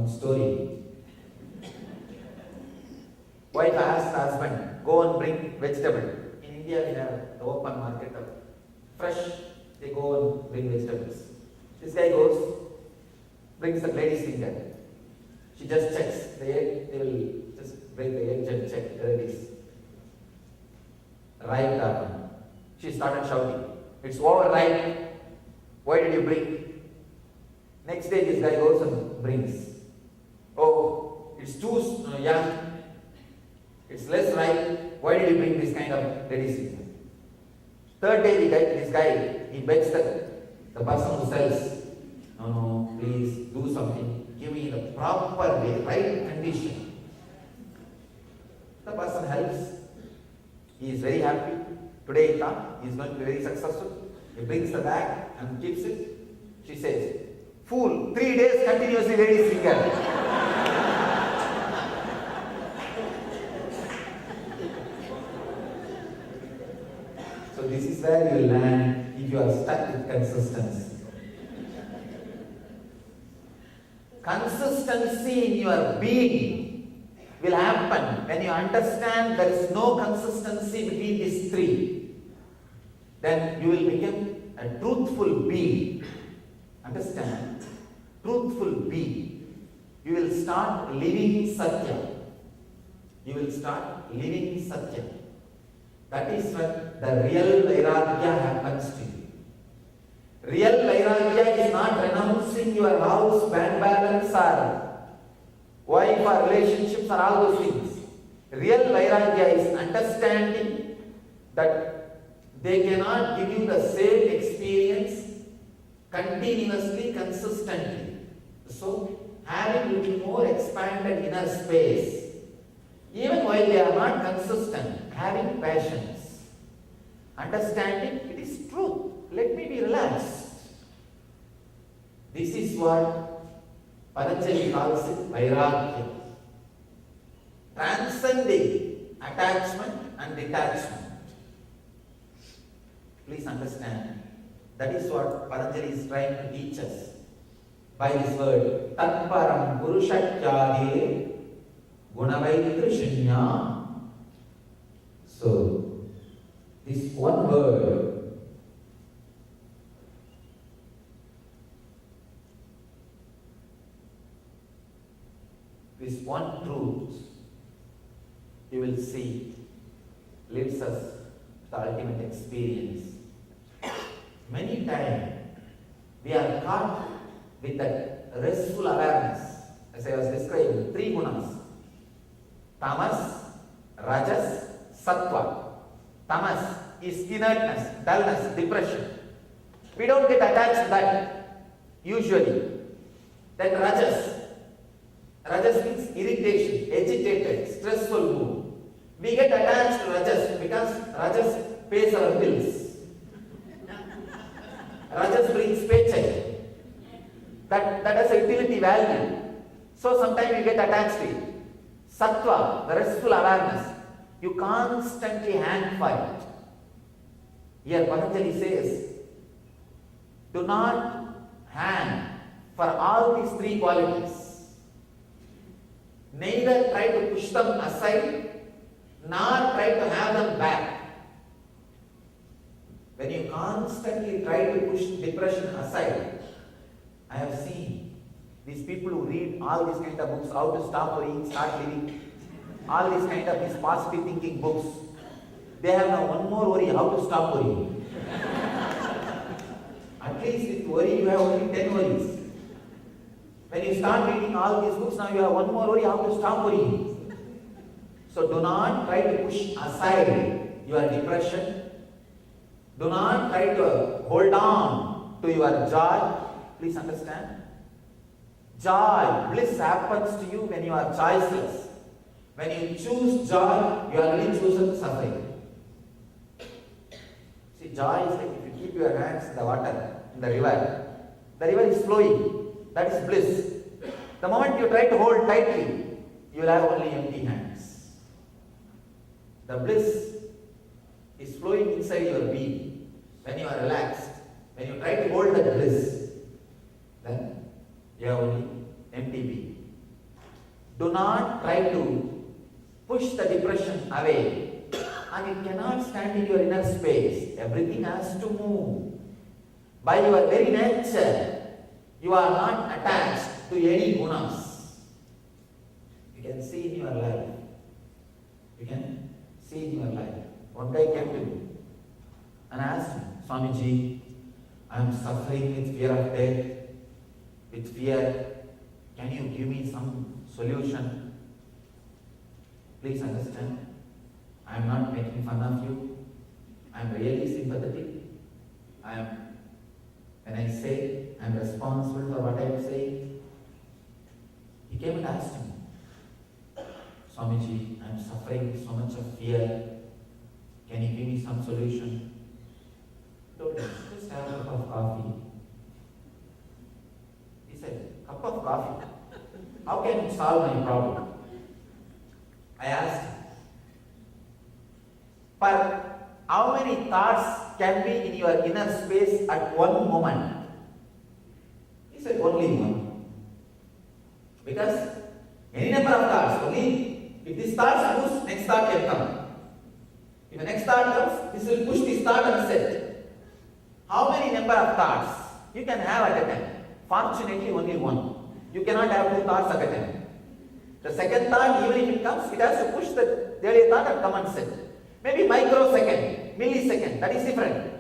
one story. Wife asked the husband, go and bring vegetable. In India we have the open market of fresh, they go and bring vegetables. This guy goes, brings the lady's finger. She just checks the egg, they will just break the egg and check whether it is ripe or not. She started shouting, it's overripe, why did you bring? Next day this guy goes and brings. Oh, it's too young, it's less ripe, why did you bring this kind of lady's finger? Third day this guy, he begs the person who sells, no, please do something, give me the proper way, right condition. The person helps, he is very happy. Today he is going to be very successful. He brings the bag and keeps it. She says, fool, 3 days continuously lady's finger. So this is where you learn if you are stuck with consistency. Consistency in your being will happen when you understand there is no consistency between these three. Then you will become a truthful being. Understand? Truthful being. You will start living Satya. You will start living Satya. That is when the real Vairagya happens to you. Real Vairagya is not renouncing your house, bank balance or wife or relationships or all those things. Real Vairagya is understanding that they cannot give you the same experience continuously, consistently. So, having a little more expanded inner space, even while they are not consistent, having patience, understanding it is truth. Let me be relaxed. This is what Patanjali calls it Vairagya. Transcending attachment and detachment. Please understand, that is what Patanjali is trying to teach us by this word. Tatparam Purushatyade Gunavaitrishinya. So, this one word this one truth you will see leads us to the ultimate experience. Many times we are caught with that restful awareness, as I was describing, three gunas: tamas, rajas, sattva. Tamas is inertness, dullness, depression. We don't get attached to that usually. Then rajas. Rajas means irritation, agitated, stressful mood. We get attached to rajas because rajas pays our bills. Rajas brings paycheck. That has a utility value. So sometimes you get attached to it. Sattva, the restful awareness. You constantly hang for it. Here Patanjali says, do not hang for all these three qualities. Neither try to push them aside, nor try to have them back. When you constantly try to push depression aside, I have seen these people who read all these kind of books, how to stop worrying, start living, all these kind of these positive thinking books, they have now one more worry, how to stop worrying. At least with worry you have only 10 worries. When you start reading all these books, now you have one more worry, how to stop worrying. So do not try to push aside your depression. Do not try to hold on to your joy. Please understand. Joy, bliss happens to you when you are choiceless. When you choose joy, you are really chosen suffering. See, joy is like if you keep your hands in the water, in the river is flowing. That is bliss. The moment you try to hold tightly, you will have only empty hands. The bliss is flowing inside your being. When you are relaxed, when you try to hold that bliss, then you have only empty being. Do not try to push the depression away. And it cannot stand in your inner space. Everything has to move. By your very nature, you are not attached to any gunas. You can see in your life. You can see in your life. One guy came to me and asked me, Swamiji, I am suffering with fear of death, with fear. Can you give me some solution? Please understand, I am not making fun of you. I am really sympathetic. When I say I am responsible for what I am saying. He came and asked me, Swamiji, I am suffering with so much of fear. Can you give me some solution? I told him, just have a cup of coffee. He said, cup of coffee? How can it solve my problem? I asked him, but how many thoughts can be in your inner space at one moment? He said, only one. Because any number of thoughts, only if this thought moves, next thought can come. If the next thought comes, this will push this thought and set. How many number of thoughts you can have at a time? Fortunately, only one. You cannot have two thoughts at a time. The second thought, even if it comes, it has to push the earlier thought and come and set. Maybe microsecond, millisecond, that is different.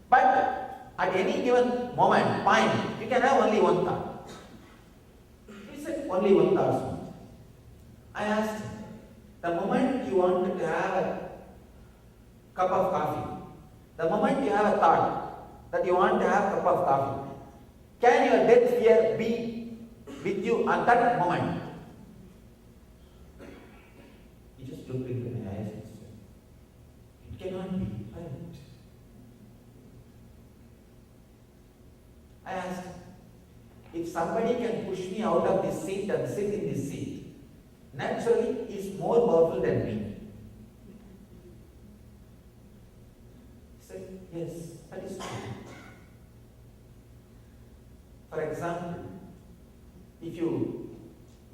But at any given moment, point, you can have only one thought. He said, only one thought. I asked him, the moment you wanted to have a cup of coffee, the moment you have a thought that you want to have a cup of coffee, can your death fear be with you at that moment? He just looked into my eyes and said, it cannot be. Right? I asked, if somebody can push me out of this seat and sit in this seat, naturally he is more powerful than me. He said, yes, that is true. For example, if you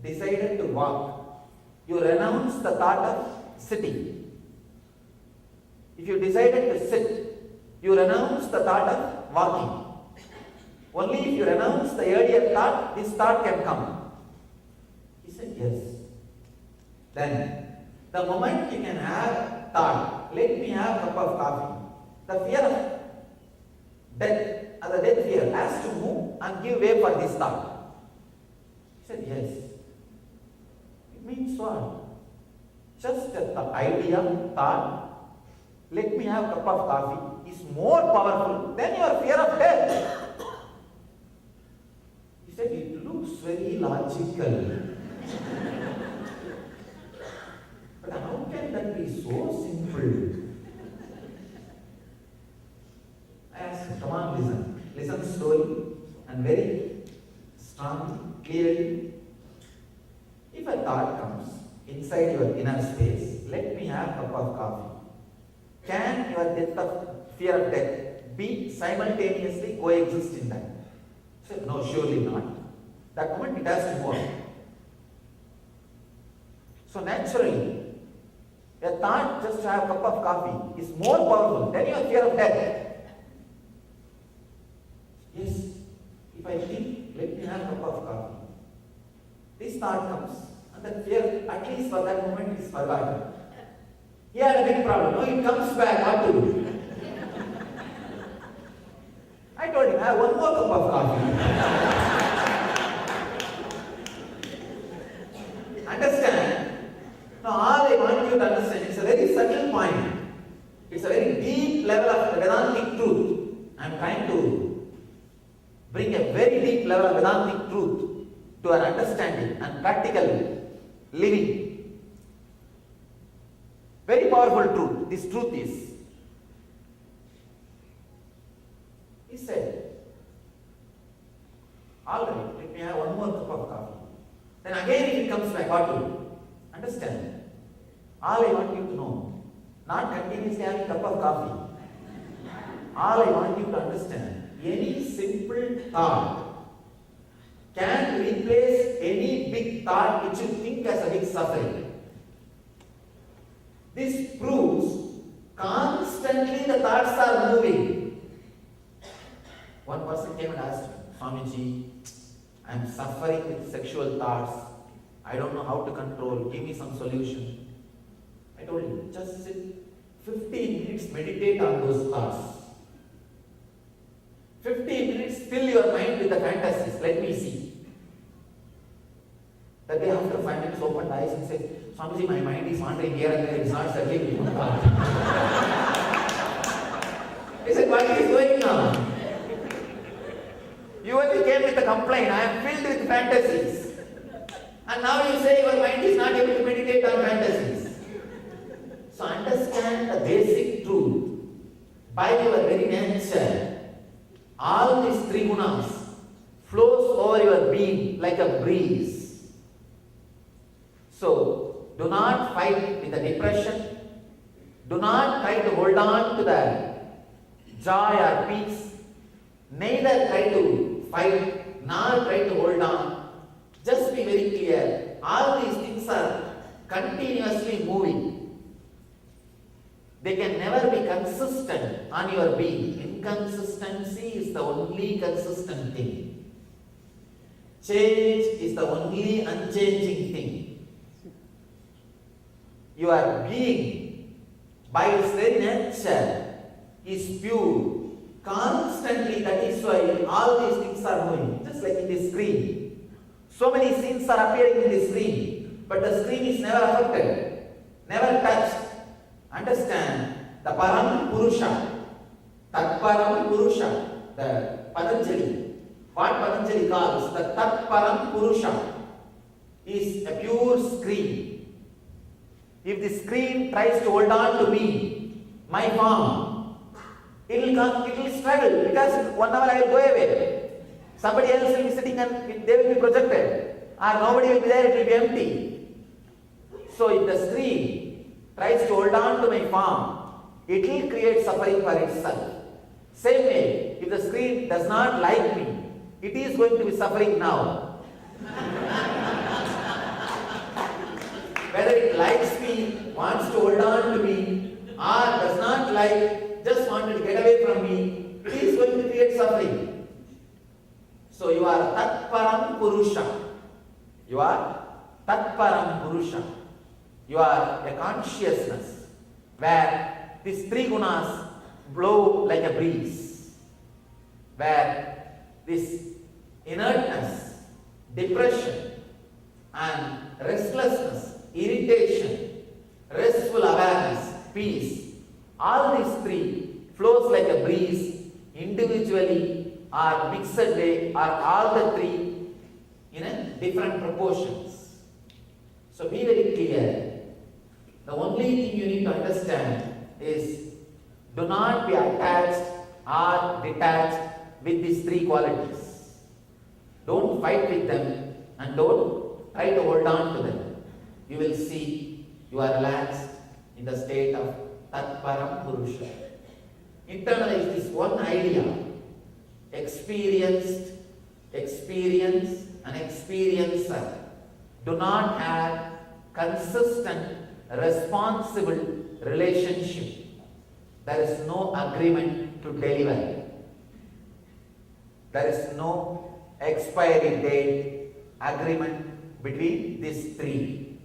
decided to walk, you renounce the thought of sitting. If you decided to sit, you renounce the thought of walking. Only if you renounce the earlier thought, this thought can come. He said, yes. Then, the moment you can have thought, let me have a cup of coffee, the fear of death, the death fear has to move and give way for this thought. He said, yes. It means what? Just the idea, thought, let me have a cup of coffee, is more powerful than your fear of death. He said, it looks very logical. But how can that be so simple? I asked him, come on, listen. Listen slowly and very strongly, clearly. If a thought comes inside your inner space, let me have a cup of coffee. Can your fear of death be simultaneously coexist in that? He said, no, surely not. That moment it has to move on. So naturally, a thought just to have a cup of coffee is more powerful than your fear of death. Yes, if I think, let me have a cup of coffee. This thought comes, and that fear, at least for that moment, is forgotten. He had a big problem. No, it comes back. What to do? I told him, have one more cup of coffee. Understand? Now, all I want you to understand, it's a very subtle point. It's a very deep level of Vedantic truth. I am trying to bring a very deep level of Vedantic truth to our understanding and practical living. Very powerful truth. This truth is, he said, all right, let me have one more cup of coffee. Then again if it comes back, what to do? Understand? All I want you to know, not continuously having a cup of coffee. All I want you to understand, any simple thought can replace any big thought which you think as a big suffering. This proves constantly the thoughts are moving. One person came and asked me, Swamiji, I am suffering with sexual thoughts. I don't know how to control. Give me some solution. I told him, just sit 15 minutes, meditate on those thoughts. 15 minutes, fill your mind with the fantasies. Let me see. That day after 5 minutes, opened eyes and said, Swamiji, my mind is wandering here and there. It's not settling with one thought. He said, what is going on? You only came with a complaint. I am filled with fantasies. And now you say your mind is not able to meditate on fantasies. So understand the basic truth. By your very nature, all these three gunas flows over your being like a breeze. So do not fight with the depression. Do not try to hold on to the joy or peace. Neither try to fight nor try to hold on. Just be very clear. All these things are continuously moving. They can never be consistent on your being. Inconsistency is the only consistent thing. Change is the only unchanging thing. Your being, by its very nature, is pure. Constantly, that is why all these things are moving. Just like in the screen. So many scenes are appearing in the screen, but the screen is never affected, never touched. Understand, the Param Purusha, Tat Param Purusha, the Patanjali, what Patanjali calls the Tat Param Purusha, is a pure screen. If the screen tries to hold on to me, my form, it will struggle because 1 hour I will go away. Somebody else will be sitting and they will be projected, or nobody will be there, it will be empty. So if the screen tries to hold on to my form, it will create suffering for itself. Same way, if the screen does not like me, it is going to be suffering now. Whether it likes me, wants to hold on to me, or does not like, just wanted to get away from me, it is going to create suffering. So you are Tat Param Purusha. You are Tat Param Purusha. You are a consciousness where these three gunas blow like a breeze. Where this inertness, depression, and restlessness, irritation, restful awareness, peace, all these three flows like a breeze individually or mixed way, or all the three in a different proportions. So be very clear. The only thing you need to understand is do not be attached or detached with these three qualities. Don't fight with them and don't try to hold on to them. You will see you are relaxed in the state of Tat Param Purusha. Internalize this one idea. Experienced, experience, and experiencer do not have consistent, responsible relationship. There is no agreement to deliver. There is no expiry date agreement between these three.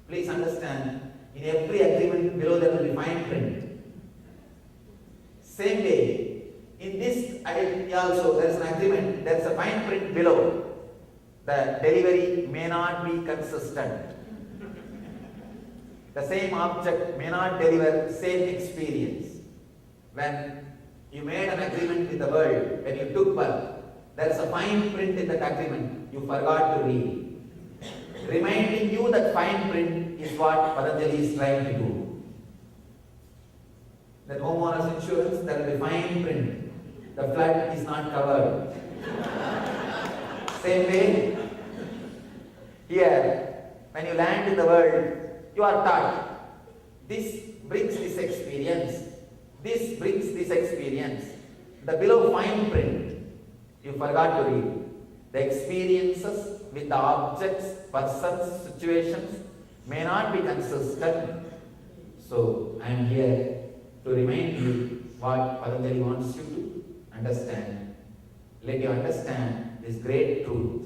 Please understand, in every agreement below there will be fine print. Same way, in this also there is an agreement, there is a fine print below. The delivery may not be consistent. The same object may not deliver same experience. When you made an agreement with the world, when you took birth, there is a fine print in that agreement you forgot to read. Reminding you that fine print is what Patanjali is trying to do. That homeowners insurance, there will be fine print. The flood is not covered. Same way, here, when you land in the world, you are taught, this brings this experience, this brings this experience. The below fine print, you forgot to read. The experiences with the objects, persons, situations may not be consistent. So I am here to remind you what Patanjali wants you to understand. Let you understand this great truth.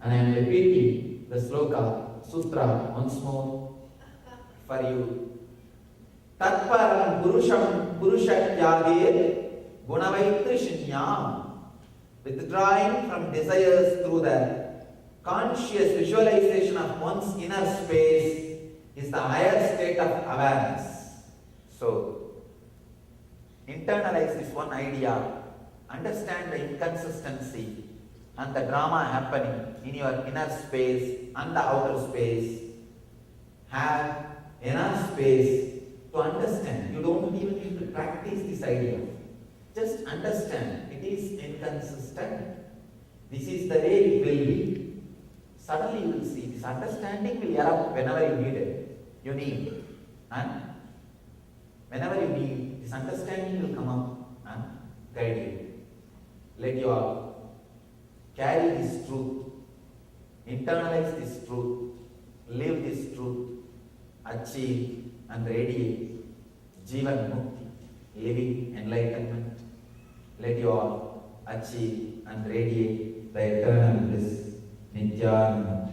And I am repeating the sloka, Sutra once more for you. Tatparam Purusham Purushatyade Gunavaitrishinyam. Withdrawing from desires through the conscious visualization of one's inner space is the higher state of awareness. So, internalize this one idea, understand the inconsistency and the drama happening in your inner space and the outer space. Have enough space to understand. You don't even need to practice this idea. Just understand it is inconsistent. This is the way it will be. Suddenly you will see this understanding will erupt whenever you need it. You need. And whenever you need, this understanding will come up and guide you. Let you all carry this truth, internalize this truth, live this truth, achieve and radiate Jivan Mukti, living enlightenment. Let you all achieve and radiate the eternal bliss, Nithyananda.